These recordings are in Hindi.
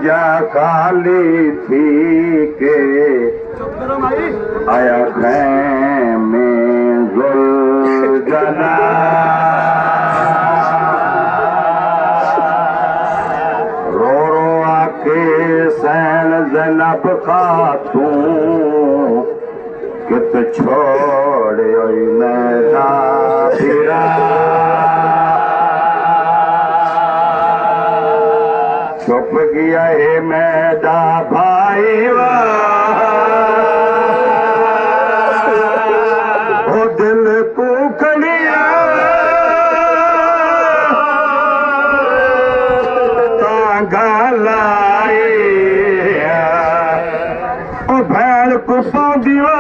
जा खाली थी के आया खैमे ज़ुलज़ला रो रो आके सैन ज़ैनब खातून कित छोड़े मैदान फिरा चुप गया है मैदा भाई वो दिल को खड़िया तांगा लाए ओ भैन को पौंदियो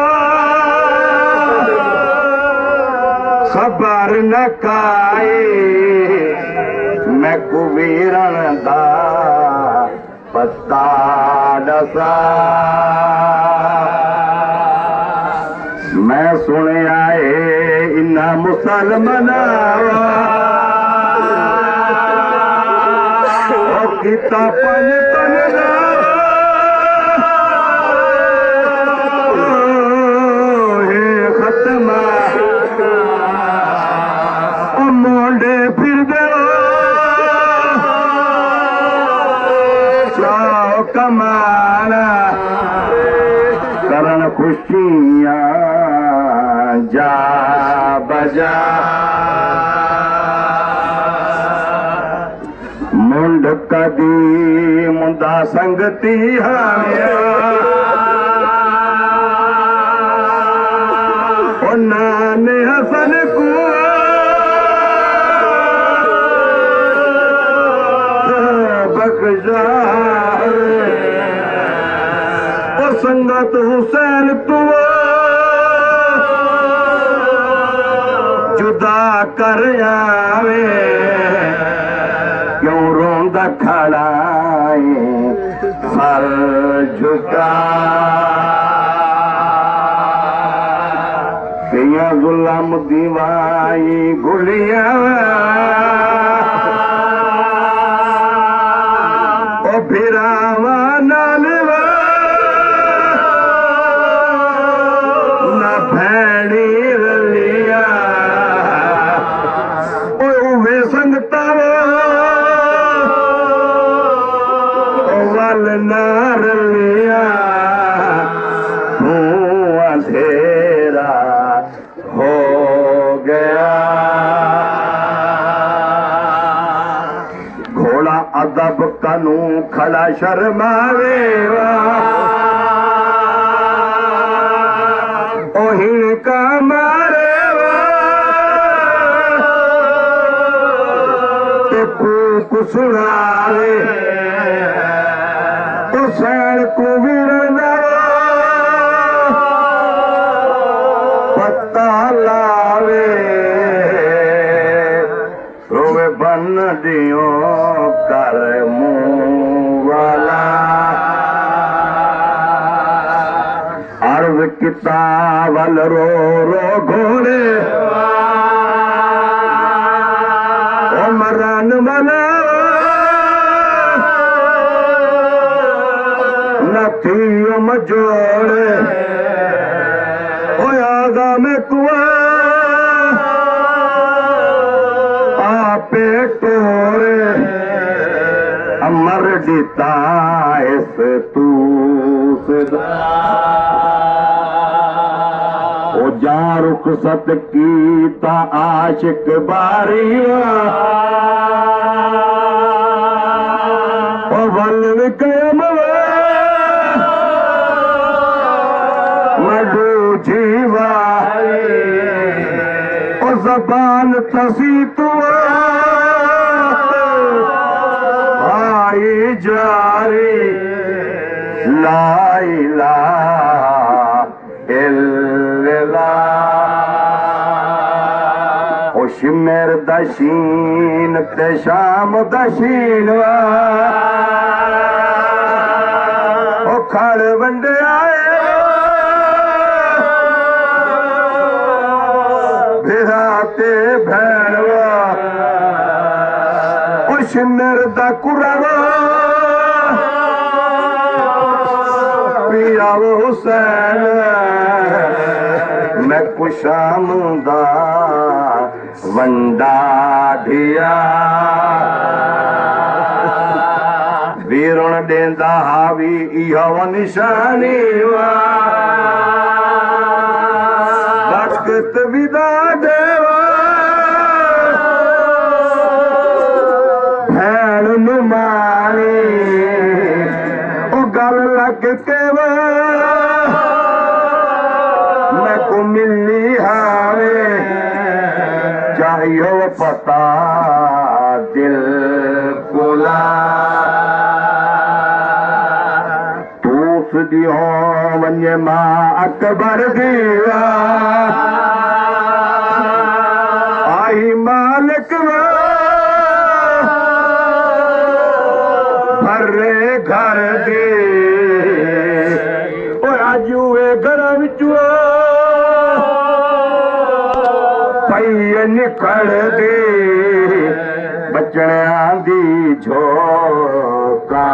खबर न काए मैं कुबीरन दा पता दसा मैं सुनिया है इन्ना मुसलमाना किता पन तन खत्मा मोंडे फिर दे कमाना करन खुशियां जा बजा मुंड कदी मुंदा संगती हाया ओ नाने हसन को बख्शा संगत हुसैन तू जुदा कर आवे क्यों रोंदा खड़ा सर झुका किया गुलाम दीवाई गुलिया ओ फिरावा नालवा भैनी रलिया वे संगता वल न रलिया तू अंधेरा हो गया घोड़ा अदब कनू खड़ा शर्मावेवा का मारे को सुनावे तो सैन को विरना पत्ता लावे रोवे बन दियो कर मुंह वाला अर्ज कितावल रो रो घोड़े ओ मरान वाला नथियो मजोड़े ओ आगा में कुआ आपे टोरे अमर दिता इस तू ओ जा रुखसत की ता आशिक बारिया ओ वल कयम मडू जीवा ओ जबान तसी तू आई जारी ला इलाहा इल्लल्लाह ओ शिमेर दशीन ते शाम दशीन ओ खड़ वंडे आए भिराते भैणवा ओ शिमेर दा कुरावा जाओ हुसैन मैं कुशाम दा वंडा ढिया वीरुण देंदा हावी इहो निशानी वा बख्त विदा देवा भैन नुमानी ओ गल लग के मैं को मिली हावे चाहिए पता दिल कोला दियो वन्य मां अकबर दीवा आई मालिक भरे घर दे आजुए घर विचो पई निकल दे बचनिया दी झोका